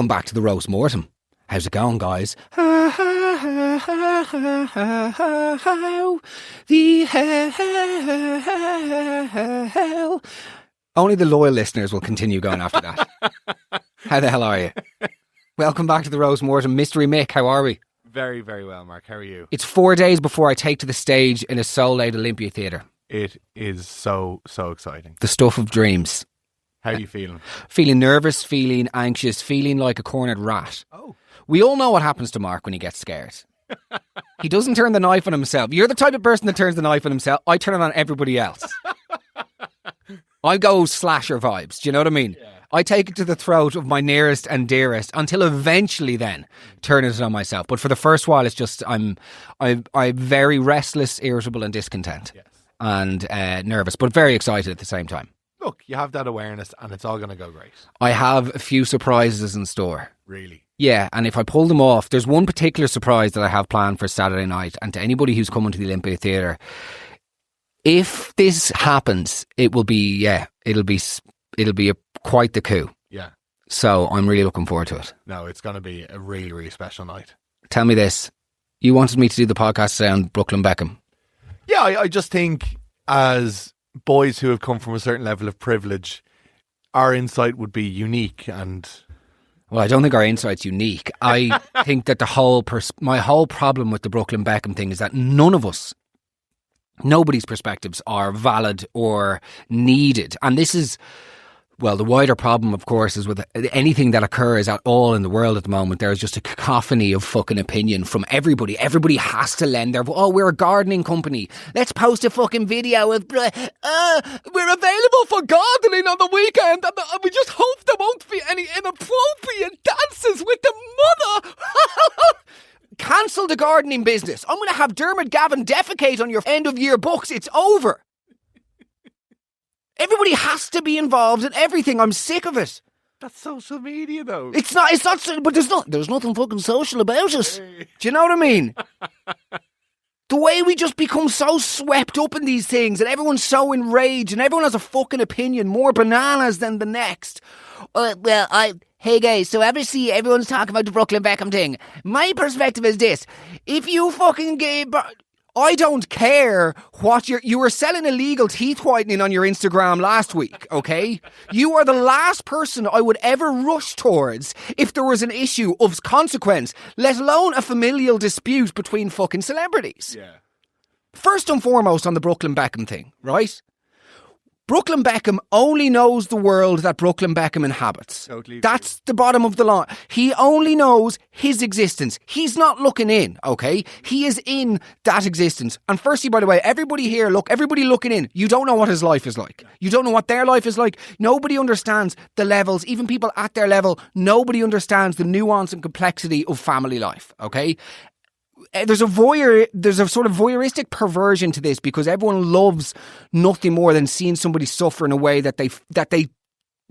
Welcome back to the Roast Mortem. How's it going, guys? The hell. Only the loyal listeners will continue going after that. How the hell are you? Welcome back to the Roast Mortem. Mystery Mick, how are we? Very, very well, Mark. How are you? It's 4 days before I take to the stage in a sold-out Olympia Theatre. It is so exciting. The stuff of dreams. How are you feeling? Feeling nervous, feeling anxious, feeling like a cornered rat. Oh. We all know what happens to Mark when he gets scared. He doesn't turn the knife on himself. You're the type of person that turns the knife on himself. I turn it on everybody else. I go slasher vibes. Do you know what I mean? Yeah. I take it to the throat of my nearest and dearest until eventually then turn it on myself. But for the first while, it's just I'm very restless, irritable and discontent. Yes. And nervous, but very excited at the same time. Look, you have that awareness and it's all going to go great. I have a few surprises in store. Really? Yeah, and if I pull them off, there's one particular surprise that I have planned for Saturday night. And to anybody who's coming to the Olympia Theatre, if this happens, it'll be quite the coup. Yeah. So I'm really looking forward to it. No, it's going to be a really, really special night. Tell me this. You wanted me to do the podcast today on Brooklyn Beckham. Yeah, I just think as boys who have come from a certain level of privilege, our insight would be unique. And well, I don't think our insight's unique. I think that my whole problem with the Brooklyn Beckham thing is that nobody's perspectives are valid or needed. And this is, well, the wider problem, of course, is with anything that occurs at all in the world at the moment, there's just a cacophony of fucking opinion from everybody. Everybody has to lend their, we're a gardening company. Let's post a fucking video of, we're available for gardening on the weekend and we just hope there won't be any inappropriate dances with the mother. Cancel the gardening business. I'm going to have Dermot Gavin defecate on your end of year books. It's over. Everybody has to be involved in everything. I'm sick of it. That's social media, though. It's not, but there's nothing fucking social about it. Do you know what I mean? The way we just become so swept up in these things and everyone's so enraged and everyone has a fucking opinion, more bananas than the next. Hey guys, so ever see everyone's talking about the Brooklyn Beckham thing? My perspective is this. If you fucking I don't care what you were selling illegal teeth whitening on your Instagram last week, okay? You are the last person I would ever rush towards if there was an issue of consequence, let alone a familial dispute between fucking celebrities. Yeah. First and foremost on the Brooklyn Beckham thing, right? Brooklyn Beckham only knows the world that Brooklyn Beckham inhabits. Totally. That's the bottom of the line. He only knows his existence. He's not looking in, okay? He is in that existence. And firstly, by the way, everybody looking in, you don't know what his life is like. You don't know what their life is like. Nobody understands the levels, even people at their level, nobody understands the nuance and complexity of family life, okay? There's a sort of voyeuristic perversion to this because everyone loves nothing more than seeing somebody suffer in a way that they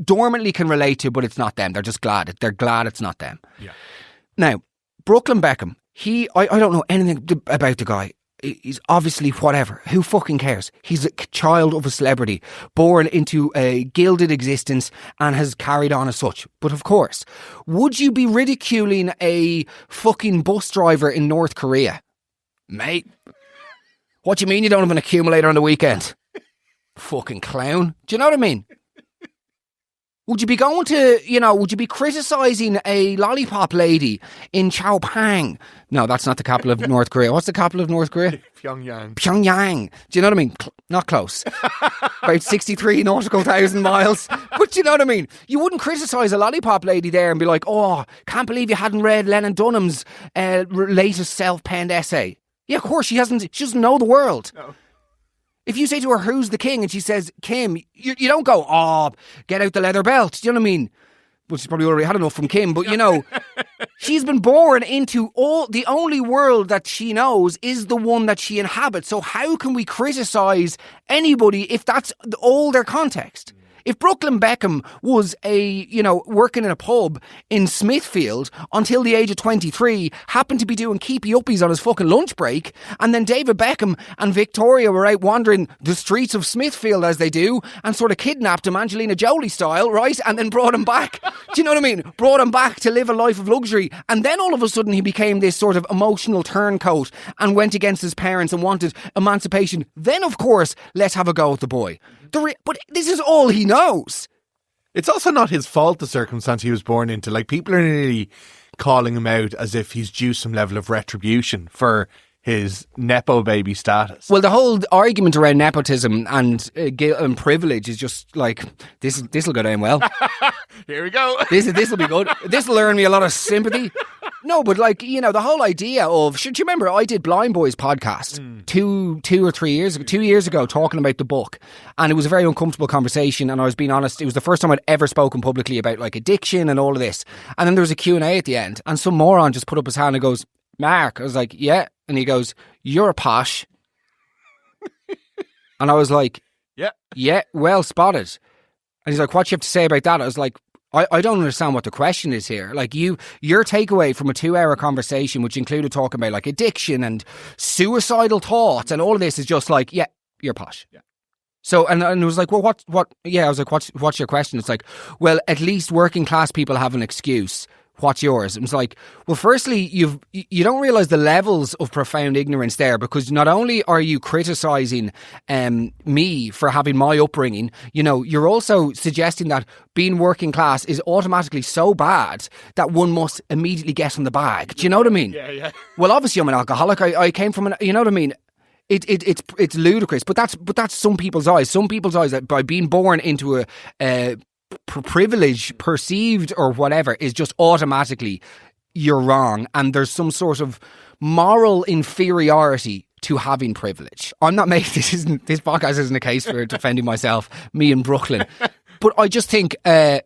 dormantly can relate to, but it's not them. They're just glad. They're glad it's not them. Yeah. Now, Brooklyn Beckham, I don't know anything about the guy. He's obviously whatever. Who fucking cares? He's a child of a celebrity, born into a gilded existence and has carried on as such. But of course, would you be ridiculing a fucking bus driver in North Korea? Mate, what do you mean you don't have an accumulator on the weekend? Fucking clown. Do you know what I mean? Would you be would you be criticising a lollipop lady in Chaopang? No, that's not the capital of North Korea. What's the capital of North Korea? Pyongyang. Do you know what I mean? Not close. About 63 nautical thousand miles. But do you know what I mean? You wouldn't criticise a lollipop lady there and be like, oh, can't believe you hadn't read Lennon Dunham's latest self-penned essay. Yeah, of course, she doesn't know the world. No. If you say to her, who's the king? And she says, Kim, you don't go, oh, get out the leather belt. Do you know what I mean? Well, she's probably already had enough from Kim. But, she's been born into the only world that she knows is the one that she inhabits. So how can we criticise anybody if that's all their context? If Brooklyn Beckham was working in a pub in Smithfield until the age of 23, happened to be doing keepy uppies on his fucking lunch break, and then David Beckham and Victoria were out wandering the streets of Smithfield as they do, and sort of kidnapped him Angelina Jolie style, right? And then brought him back. Do you know what I mean? Brought him back to live a life of luxury. And then all of a sudden he became this sort of emotional turncoat and went against his parents and wanted emancipation. Then, of course, let's have a go at the boy. But this is all he knows. It's also not his fault, the circumstance he was born into. Like, people are nearly calling him out as if he's due some level of retribution for his Nepo baby status. Well, the whole argument around nepotism and guilt and privilege is just like, this will go down well. Here we go. This will be good. This will earn me a lot of sympathy. No, but like, the whole idea of, do you remember I did Blind Boys podcast 2 or 3 years ago, 2 years ago, talking about the book, and it was a very uncomfortable conversation, and I was being honest, it was the first time I'd ever spoken publicly about like addiction and all of this. And then there was a Q&A at the end, and some moron just put up his hand and goes, Mark. I was like, yeah. And he goes, you're a posh. And I was like, yeah, well spotted. And he's like, what do you have to say about that? I was like, I don't understand what the question is here. Like, your takeaway from a 2-hour conversation, which included talking about like addiction and suicidal thoughts and all of this, is just like, yeah, you're posh. Yeah. So, and it was like, well, what? Yeah, I was like, what's your question? It's like, well, at least working class people have an excuse. What's yours? It was like, well, firstly, you don't realise the levels of profound ignorance there, because not only are you criticising me for having my upbringing, you're also suggesting that being working class is automatically so bad that one must immediately get on the bag. Do you know what I mean? Yeah. Well, obviously I'm an alcoholic. I came from you know what I mean? It's ludicrous, but that's some people's eyes. Some people's eyes, that by being born into a privilege perceived or whatever is just automatically you're wrong, and there's some sort of moral inferiority to having privilege. I'm not making this podcast isn't a case for defending myself, me in Brooklyn, but I just think this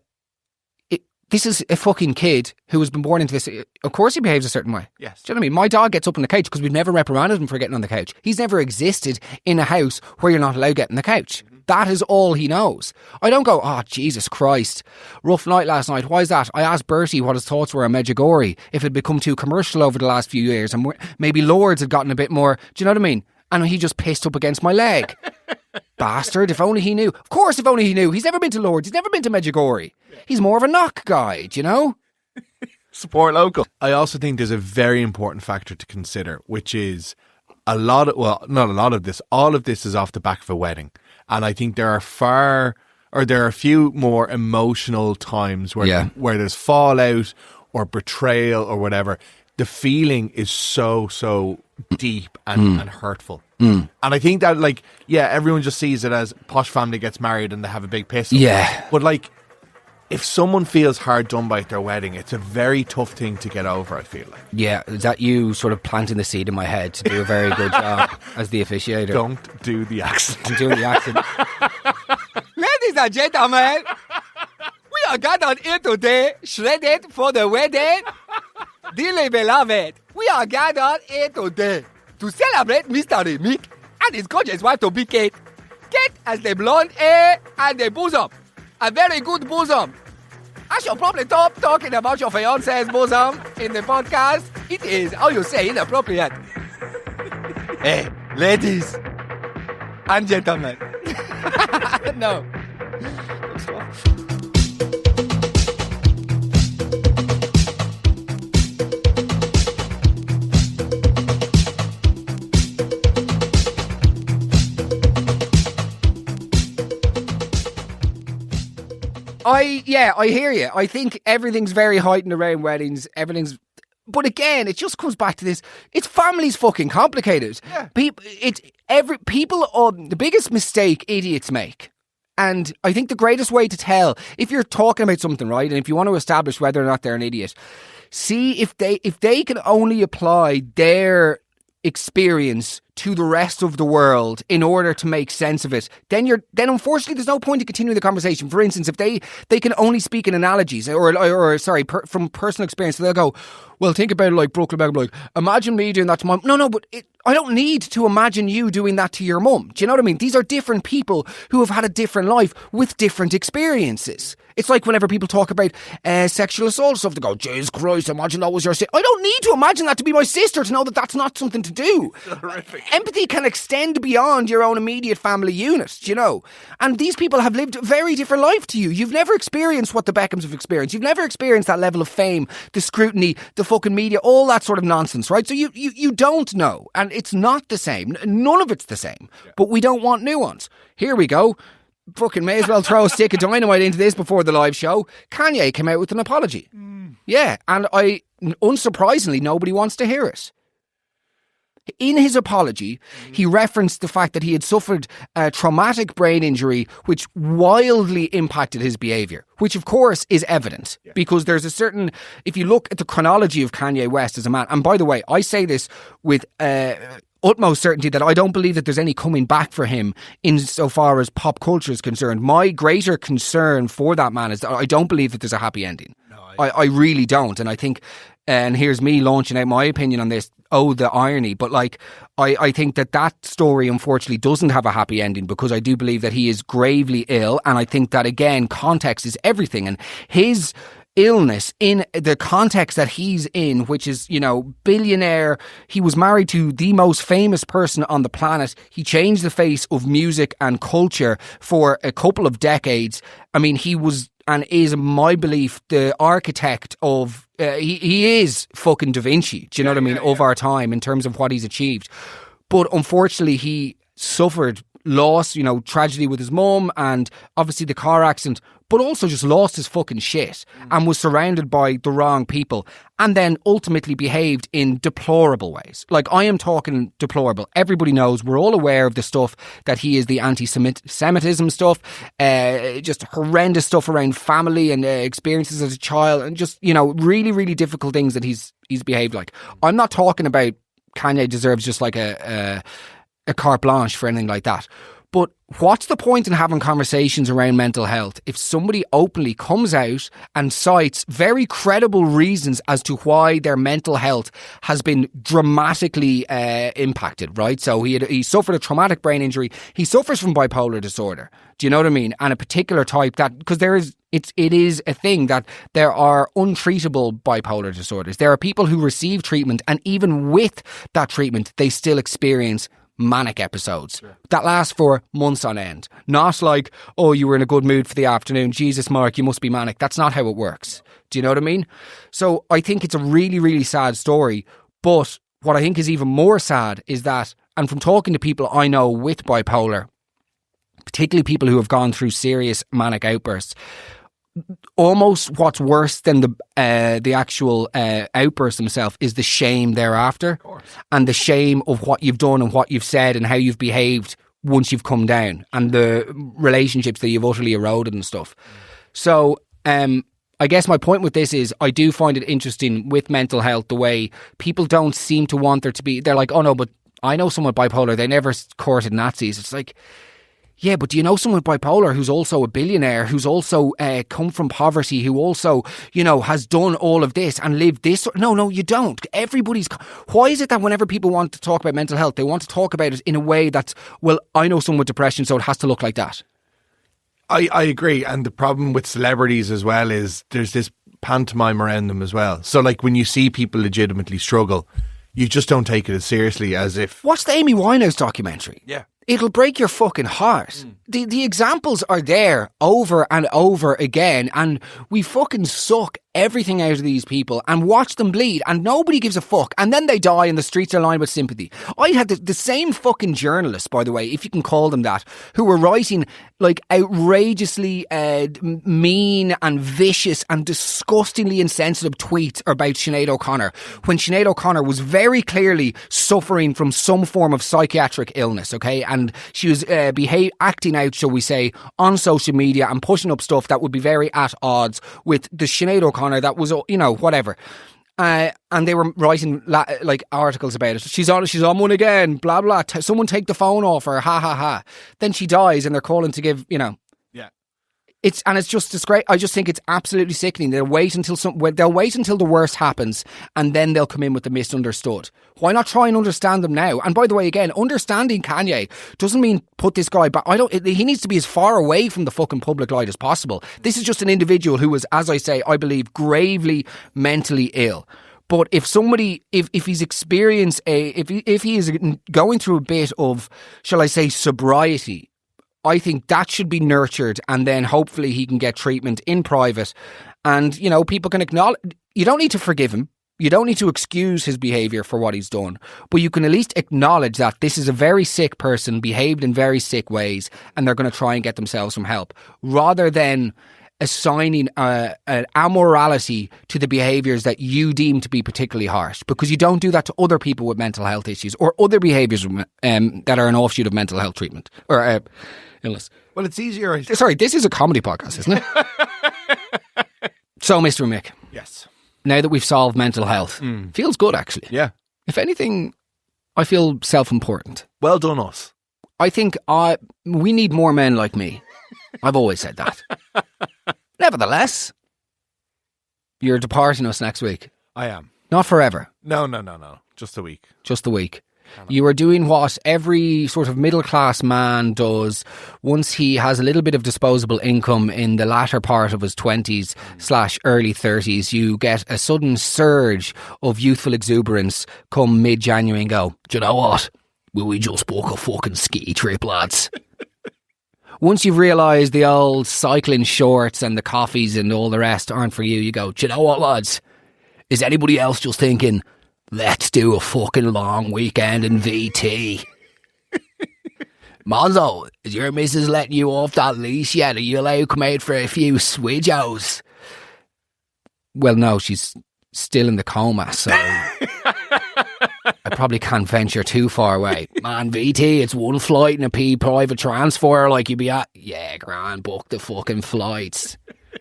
is a fucking kid who has been born into this. Of course he behaves a certain way. Yes. Do you know what I mean? My dog gets up on the couch because we've never reprimanded him for getting on the couch. He's never existed in a house where you're not allowed to get on the couch. That is all he knows. I don't go, oh, Jesus Christ, rough night last night. Why is that? I asked Bertie what his thoughts were on Medjugorje, if it had become too commercial over the last few years and maybe Lords had gotten a bit more, do you know what I mean? And he just pissed up against my leg. Bastard, if only he knew. Of course, if only he knew. He's never been to Lords. He's never been to Medjugorje. He's more of a knock guy, do you know? Support local. I also think there's a very important factor to consider, which is not a lot of this. All of this is off the back of a wedding. And I think there are a few more emotional times where there's fallout or betrayal or whatever. The feeling is so deep and hurtful. And I think that, like, everyone just sees it as posh family gets married and they have a big piss. Yeah. But, like, if someone feels hard done by at their wedding, it's a very tough thing to get over, I feel like. Yeah, is that you sort of planting the seed in my head to do a very good job as the officiator? Don't do the accent. I'm doing the accent. Ladies and gentlemen, we are gathered here today, shredded for the wedding. Dearly beloved, we are gathered here today to celebrate Mr. Remik and his gorgeous wife to be Kate. Kate has the blonde hair and the bosom. A very good bosom. I shall probably stop talking about your fiance's bosom in the podcast. It is, how you say, inappropriate. Hey, ladies and gentlemen. No. I hear you. I think everything's very heightened around weddings. But again, it just comes back to this. It's family's fucking complicated. Yeah. The biggest mistake idiots make. And I think the greatest way to tell, if you're talking about something, right, and if you want to establish whether or not they're an idiot, see if they can only apply their experience to the rest of the world in order to make sense of it, then unfortunately there's no point in continuing the conversation. For instance, if they can only speak in analogies from personal experience, so they'll go, well, think about it like Brooklyn Beckham, like, imagine me doing that to my mum. No, but I don't need to imagine you doing that to your mum. Do you know what I mean? These are different people who have had a different life with different experiences. It's like whenever people talk about sexual assault stuff, they go, Jesus Christ, imagine that was your sister. I don't need to imagine that to be my sister to know that that's not something to do. Empathy can extend beyond your own immediate family unit, do you know? And these people have lived a very different life to you. You've never experienced what the Beckhams have experienced. You've never experienced that level of fame, the scrutiny, the fucking media, all that sort of nonsense, right? So you don't know. And it's not the same. None of it's the same. Yeah. But we don't want nuance. Here we go. Fucking may as well throw a stick of dynamite into this before the live show. Kanye came out with an apology. Yeah, and unsurprisingly, nobody wants to hear it. In his apology, he referenced the fact that he had suffered a traumatic brain injury which wildly impacted his behaviour, which of course is evident because there's a certain, if you look at the chronology of Kanye West as a man, and by the way, I say this with utmost certainty that I don't believe that there's any coming back for him insofar as pop culture is concerned. My greater concern for that man is that I don't believe that there's a happy ending. No, I really don't. And I think, and here's me launching out my opinion on this, the irony, but like I think that story unfortunately doesn't have a happy ending because I do believe that he is gravely ill, and I think that again context is everything, and his illness in the context that he's in, which is, billionaire. He was married to the most famous person on the planet. He changed the face of music and culture for a couple of decades. I mean, he was and is, my belief, the architect of he is fucking Da Vinci, do you know what I mean, of our time in terms of what he's achieved. But unfortunately he suffered loss, tragedy with his mum and obviously the car accident, but also just lost his fucking shit and was surrounded by the wrong people and then ultimately behaved in deplorable ways. Like, I am talking deplorable. Everybody knows, we're all aware of the stuff that he is, the anti-Semitism stuff, just horrendous stuff around family and experiences as a child and just, really, really difficult things that he's behaved like. I'm not talking about Kanye deserves just like a carte blanche for anything like that. But what's the point in having conversations around mental health if somebody openly comes out and cites very credible reasons as to why their mental health has been dramatically impacted, right? So he suffered a traumatic brain injury. He suffers from bipolar disorder. Do you know what I mean? And a particular type that, because it is a thing that there are untreatable bipolar disorders. There are people who receive treatment and even with that treatment, they still experience manic episodes that last for months on end. Not like, oh, you were in a good mood for the afternoon, Jesus, Mark, you must be manic. That's not how it works. Do you know what I mean? So I think it's a really, really sad story. But what I think is even more sad is that, and from talking to people I know with bipolar, particularly people who have gone through serious manic outbursts, almost what's worse than the actual outburst themselves is the shame thereafter, and the shame of what you've done and what you've said and how you've behaved once you've come down, and the relationships that you've utterly eroded and stuff. So I guess my point with this is I do find it interesting with mental health the way people don't seem to want there to be. They're like, oh no, but I know someone bipolar, they never courted Nazis. It's like, yeah, but do you know someone bipolar who's also a billionaire, who's also come from poverty, who also, has done all of this and lived this? No, you don't. Why is it that whenever people want to talk about mental health, they want to talk about it in a way that's, well, I know someone with depression, so it has to look like that? I agree. And the problem with celebrities as well is there's this pantomime around them as well. So like when you see people legitimately struggle, you just don't take it as seriously as if... Watch the Amy Winehouse documentary. Yeah. It'll break your fucking heart. The examples are there over and over again, and we fucking suck everything out of these people and watch them bleed, and nobody gives a fuck, and then they die and the streets are lined with sympathy. I had the same fucking journalists, by the way, if you can call them that, who were writing like outrageously mean and vicious and disgustingly insensitive tweets about Sinead O'Connor, when Sinead O'Connor was very clearly suffering from some form of psychiatric illness, okay? And she was acting out, shall we say, on social media and pushing up stuff that would be very at odds with the Sinead O'Connor that was, whatever. And they were writing like articles about it. She's on one again, blah, blah. Someone take the phone off her, ha, ha, ha. Then she dies and they're calling to give, Yeah. It's just disgrace. I just think it's absolutely sickening. They'll wait until the worst happens and then they'll come in with the misunderstood. Why not try and understand them now? And by the way, again, understanding Kanye doesn't mean put this guy back. He needs to be as far away from the fucking public light as possible. This is just an individual who was, as I say, I believe, gravely mentally ill. But if somebody, if he's experienced if he is going through a bit of, shall I say, sobriety, I think that should be nurtured, and then hopefully he can get treatment in private. And, people can acknowledge, you don't need to forgive him. You don't need to excuse his behaviour for what he's done. But you can at least acknowledge that this is a very sick person, behaved in very sick ways, and they're going to try and get themselves some help. Rather than assigning an amorality to the behaviours that you deem to be particularly harsh. Because you don't do that to other people with mental health issues or other behaviours that are an offshoot of mental health treatment or illness. Well, it's easier. Sorry, this is a comedy podcast, isn't it? So, Mr. Mick. Yes. Now that we've solved mental health, feels good, actually. Yeah. If anything, I feel self-important. Well done, us. I think we need more men like me. I've always said that. Nevertheless, you're departing us next week. I am. Not forever. No. Just a week. Just a week. You are doing what every sort of middle-class man does once he has a little bit of disposable income in the latter part of his 20s/early 30s. You get a sudden surge of youthful exuberance come mid-January and go, do you know what? Will we just book a fucking ski trip, lads? Once you've realised the old cycling shorts and the coffees and all the rest aren't for you, you go, do you know what, lads? Is anybody else just thinking, let's do a fucking long weekend in VT? Monzo, is your missus letting you off that leash yet? Are you allowed to come out for a few swidgos? Well, no, she's still in the coma, so I probably can't venture too far away. Man, VT, it's one flight and a private transfer like you'd be at. Yeah, grand, book the fucking flights.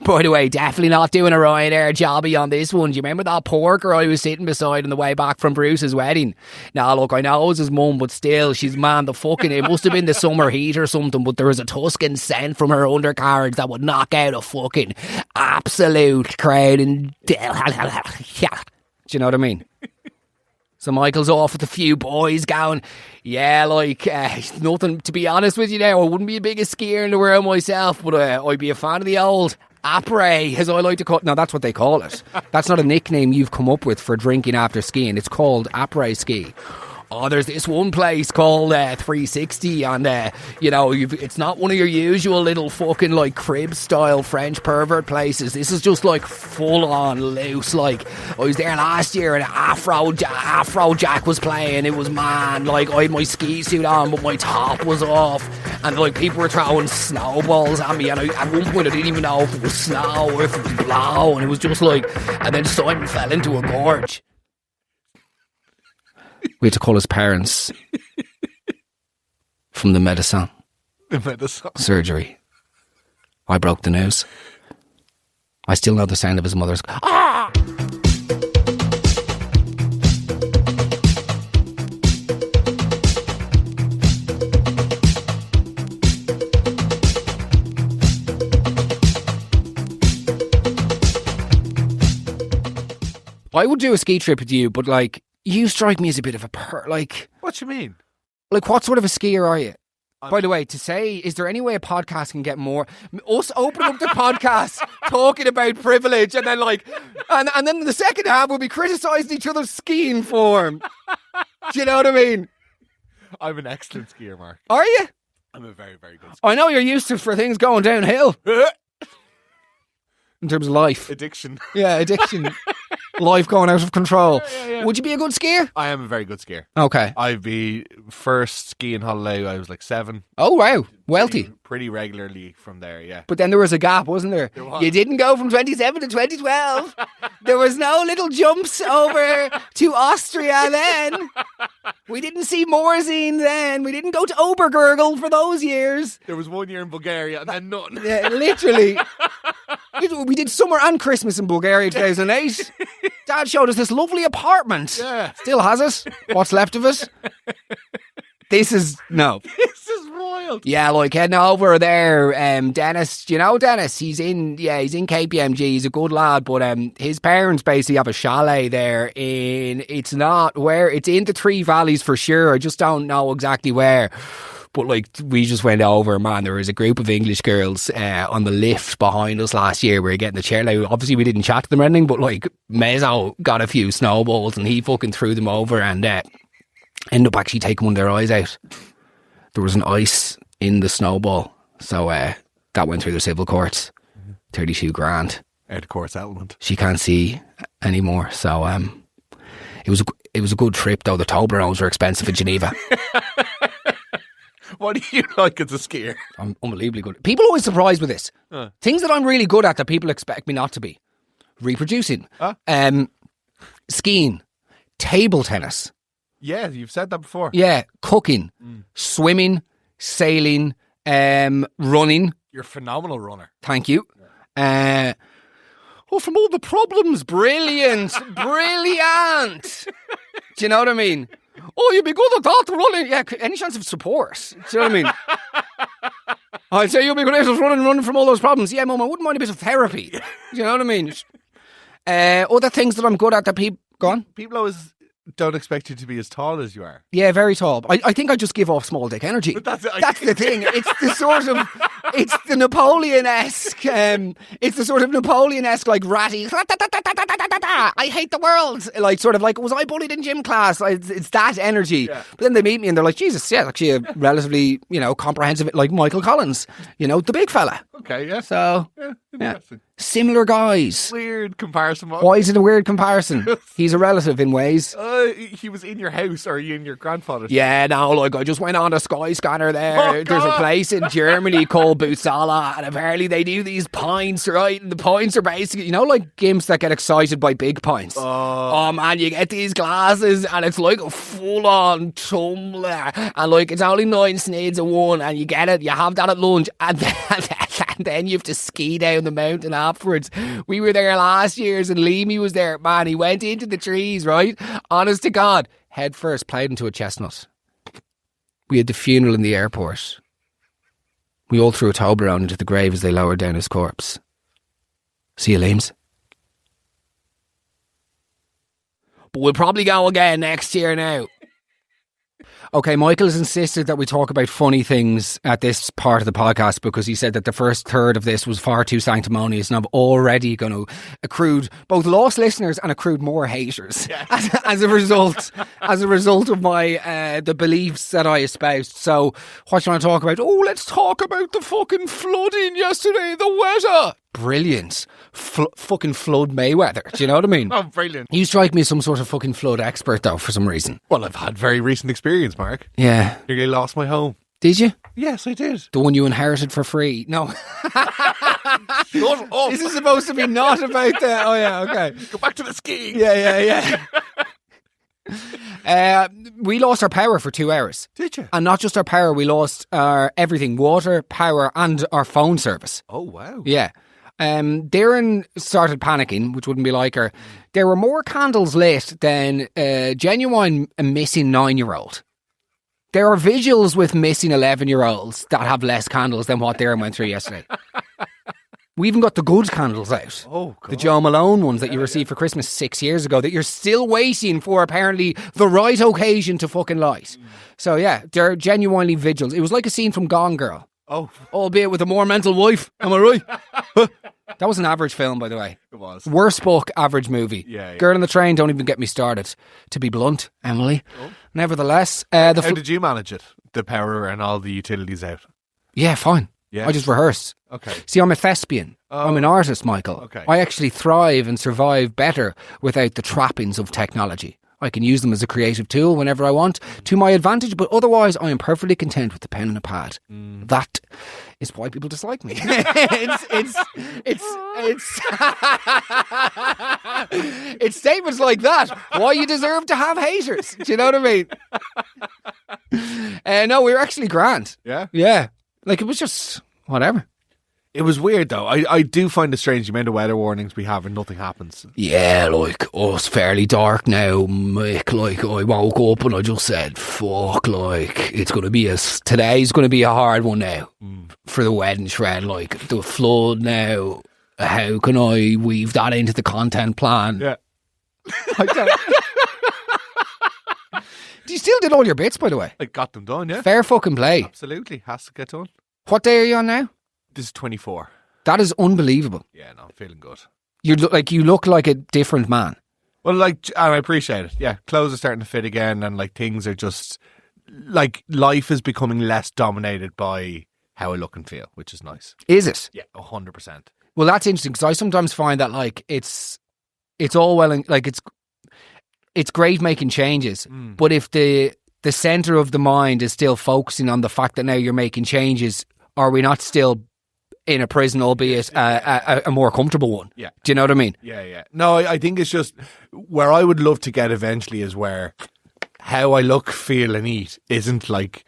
By the way, definitely not doing a Ryanair jobby on this one. Do you remember that poor girl I was sitting beside on the way back from Bruce's wedding? Now, look, I know it was his mum, but still, she's, man, it must have been the summer heat or something, but there was a Tuscan scent from her undercarriage that would knock out a fucking absolute crowd. And do you know what I mean? So Michael's off with a few boys going, yeah, nothing, to be honest with you now, I wouldn't be the biggest skier in the world myself, but I'd be a fan of the old après, as I like to call it. No, that's what they call it. That's not a nickname you've come up with for drinking after skiing. It's called après ski. Oh, there's this one place called 360 and, it's not one of your usual little fucking, crib-style French pervert places. This is just, full-on loose. I was there last year and Afro Jack was playing. It was, man, I had my ski suit on, but my top was off. And, people were throwing snowballs at me. And at one point, I didn't even know if it was snow or if it was blow. And it was just, and then Simon fell into a gorge. We had to call his parents from the medicine. The medicine. Surgery. I broke the news. I still know the sound of his mother's... Ah! I would do a ski trip with you, but you strike me as a bit of a What you mean? What sort of a skier are you? By the way, to say, is there any way a podcast can get more... Us opening up the podcast, talking about privilege, and then and then the second half we'll be criticising each other's skiing form. Do you know what I mean? I'm an excellent skier, Mark. Are you? I'm a very, very good skier. I know you're used to for things going downhill. In terms of life. Addiction. Yeah, addiction. Life going out of control. Yeah. Would you be a good skier? I am a very good skier. Okay. I'd be first skiing holiday, I was 7. Oh, wow. Wealthy. Pretty regularly from there, yeah. But then there was a gap, wasn't there? There was. You didn't go from 27 to 2012. There was no little jumps over to Austria then. We didn't see Morzine then. We didn't go to Obergurgl for those years. There was 1 year in Bulgaria and then nothing. Yeah, literally. We did summer and Christmas in Bulgaria 2008. Dad showed us this lovely apartment. Yeah. Still has it. What's left of it? This is This is wild. Yeah, like heading over there, Dennis. Do you know Dennis? He's in KPMG. He's a good lad, but his parents basically have a chalet there it's in the Three Valleys for sure. I just don't know exactly where. But like we just went over, man. There was a group of English girls on the lift behind us last year. We were getting the chair. Like, obviously, we didn't chat to them or anything, but like Mezzo got a few snowballs and he fucking threw them over and ended up actually taking one of their eyes out. There was an ice in the snowball, so that went through the civil courts. 32 grand. Out of court settlement. She can't see anymore, so it was a good trip though. The Toblerones were expensive in Geneva. What do you like as a skier? I'm unbelievably good. People always surprised with this. Things that I'm really good at that people expect me not to be. Reproducing. Skiing. Table tennis. Yeah, you've said that before. Yeah. Cooking. Swimming. Sailing. Running. You're a phenomenal runner. Thank you. From all the problems. Brilliant. Brilliant. Do you know what I mean? Oh, you'd be good at that, running. Yeah, any chance of support? Do you know what I mean? I'd say you'll be good at running from all those problems. Yeah, Mum, I wouldn't mind a bit of therapy. Do you know what I mean? Other things that I'm good at that people... Go on. People always don't expect you to be as tall as you are. Yeah, very tall. I think I just give off small dick energy. But that's the thing. It's the sort of... It's the Napoleon-esque... it's the sort of Napoleon-esque, like, ratty... I hate the world. Like, sort of like, was I bullied in gym class? It's that energy. Yeah. But then they meet me and they're like, Jesus, yeah, actually a relatively, comprehensive, like Michael Collins, the big fella. Okay, yeah. So, interesting. Similar guys. Weird comparison. Why is it a weird comparison? He's a relative in ways. He was in your house, or are you in your grandfather's? Yeah, no, like I just went on a Sky Scanner there. There's a place in Germany called Busala, and apparently they do these pints, right? And the pints are basically, like gimps that get excited by big pints. Oh man, you get these glasses and it's like a full-on tumbler, and like it's only 9 snids a one, and you get it, you have that at lunch, and then you have to ski down the mountain afterwards. We were there last year and Leamy was there. Man, he went into the trees, right? Honest to God, head first, played into a chestnut. We had the funeral in the airport. We all threw a Toblerone into the grave as they lowered down his corpse. See you, Leames. But we'll probably go again next year now. Okay, Michael has insisted that we talk about funny things at this part of the podcast because he said that the first third of this was far too sanctimonious, and I've already going to accrued both lost listeners and accrued more haters as a result of my the beliefs that I espoused. So, what do you want to talk about? Oh, let's talk about the fucking flooding yesterday, the weather. Brilliant. Fucking flood Mayweather. Do you know what I mean? Oh, brilliant. You strike me as some sort of fucking flood expert, though, for some reason. Well, I've had very recent experience, Mark. Yeah. Nearly lost my home. Did you? Yes, I did. The one you inherited for free? No. Shut up. This is supposed to be not about the... Oh, yeah, okay. Go back to the skiing. Yeah. We lost our power for 2 hours. Did you? And not just our power, we lost our everything. Water, power and our phone service. Oh, wow. Yeah. Darren started panicking, which wouldn't be like her. There were more candles lit than a genuine missing 9-year-old. There are visuals with missing 11-year-olds that have less candles than what Darren went through yesterday. We even got the good candles out. Oh, God. The Joe Malone ones that you received for Christmas 6 years ago that you're still waiting for apparently the right occasion to fucking light. So yeah, they're genuinely vigils. It was like a scene from Gone Girl. Oh. Albeit with a more mental wife. Am I right? That was an average film, by the way. It was. Worst book, average movie. Yeah. Girl on the Train, don't even get me started. To be blunt, Emily. Oh. Nevertheless. How did you manage it? The power and all the utilities out? Yeah, fine. Yeah. I just rehearsed. Okay. See, I'm a thespian. I'm an artist, Michael. Okay. I actually thrive and survive better without the trappings of technology. I can use them as a creative tool whenever I want to my advantage, but otherwise I am perfectly content with the pen and a pad. That is why people dislike me. It's statements like that. Why you deserve to have haters. Do you know what I mean? No, we were actually grand. Yeah? Yeah. Like, it was just whatever. It was weird though. I do find it strange the amount of weather warnings we have and nothing happens. Yeah, like, oh, it's fairly dark now, Mick. Like, I woke up and I just said, fuck, like, today's going to be a hard one now for the wedding shred. Like, the flood now, how can I weave that into the content plan? Yeah. You still did all your bits, by the way. I got them done, yeah. Fair fucking play. Absolutely. Has to get done. What day are you on now? This is 24. That is unbelievable. Yeah, no, I'm feeling good. You look like a different man. Well, like, and I appreciate it. Yeah, clothes are starting to fit again, and like things are just like life is becoming less dominated by how I look and feel, which is nice. Is it? Yeah, 100%. Well, that's interesting because I sometimes find that like it's all well and like it's great making changes, but if the center of the mind is still focusing on the fact that now you're making changes, are we not still in a prison, albeit a more comfortable one? Yeah. Do you know what I mean? Yeah, yeah. No, I think it's just where I would love to get eventually is where how I look, feel, and eat isn't like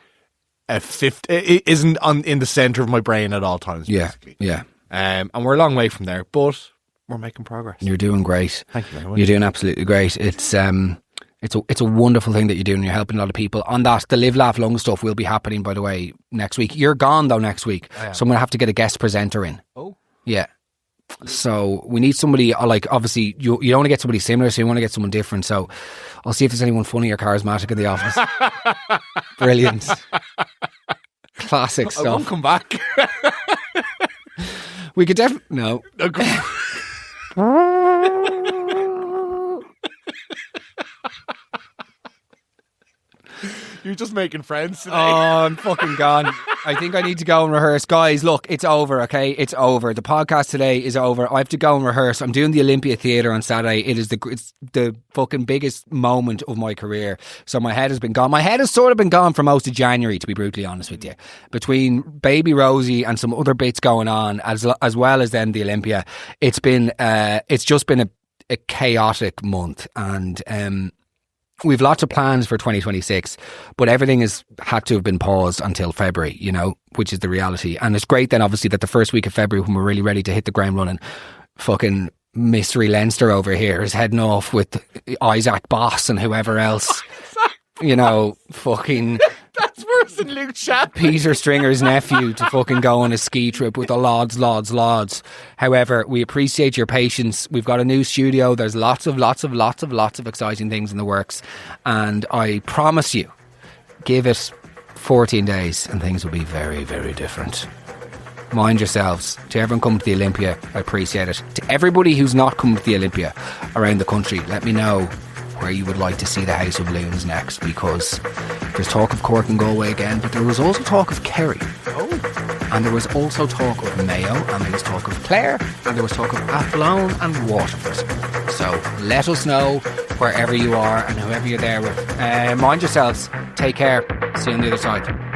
it isn't in the center of my brain at all times. Yeah, basically. yeah. And we're a long way from there, but we're making progress. You're doing great. Thank you very much. You're doing absolutely great. It's a wonderful thing that you're doing. You're helping a lot of people. On that, the Live, Laugh, Lung stuff will be happening, by the way, next week. You're gone, though, next week. So I'm going to have to get a guest presenter in. Oh. Yeah. So we need somebody, like, obviously, you don't want to get somebody similar, so you want to get someone different. So I'll see if there's anyone funny or charismatic in the office. Brilliant. Classic stuff. I won't come back. We could definitely... No. You're just making friends today. Oh, I'm fucking gone. I think I need to go and rehearse. Guys, look, it's over, okay? It's over. The podcast today is over. I have to go and rehearse. I'm doing the Olympia Theatre on Saturday. It's the fucking biggest moment of my career. So my head has been gone. My head has sort of been gone for most of January, to be brutally honest with you. Between Baby Rosie and some other bits going on, as well as then the Olympia, it's just been a chaotic month. And we've lots of plans for 2026, but everything has had to have been paused until February, you know, which is the reality. And it's great then, obviously, that the first week of February, when we're really ready to hit the ground running, fucking Mystery Leinster over here is heading off with Isaac Boss and whoever else, you know, fucking... That's worse than Luke Chapman. Peter Stringer's nephew to fucking go on a ski trip with the lads. However, we appreciate your patience. We've got a new studio. There's lots of exciting things in the works. And I promise you, give it 14 days and things will be very, very different. Mind yourselves. To everyone coming to the Olympia, I appreciate it. To everybody who's not coming to the Olympia around the country, let me know where you would like to see the House of Balloons next, because there's talk of Cork and Galway again, but there was also talk of Kerry. Oh. And there was also talk of Mayo, and there was talk of Clare, and there was talk of Athlone and Waterford. So let us know wherever you are and whoever you're there with. Mind yourselves. Take care. See you on the other side.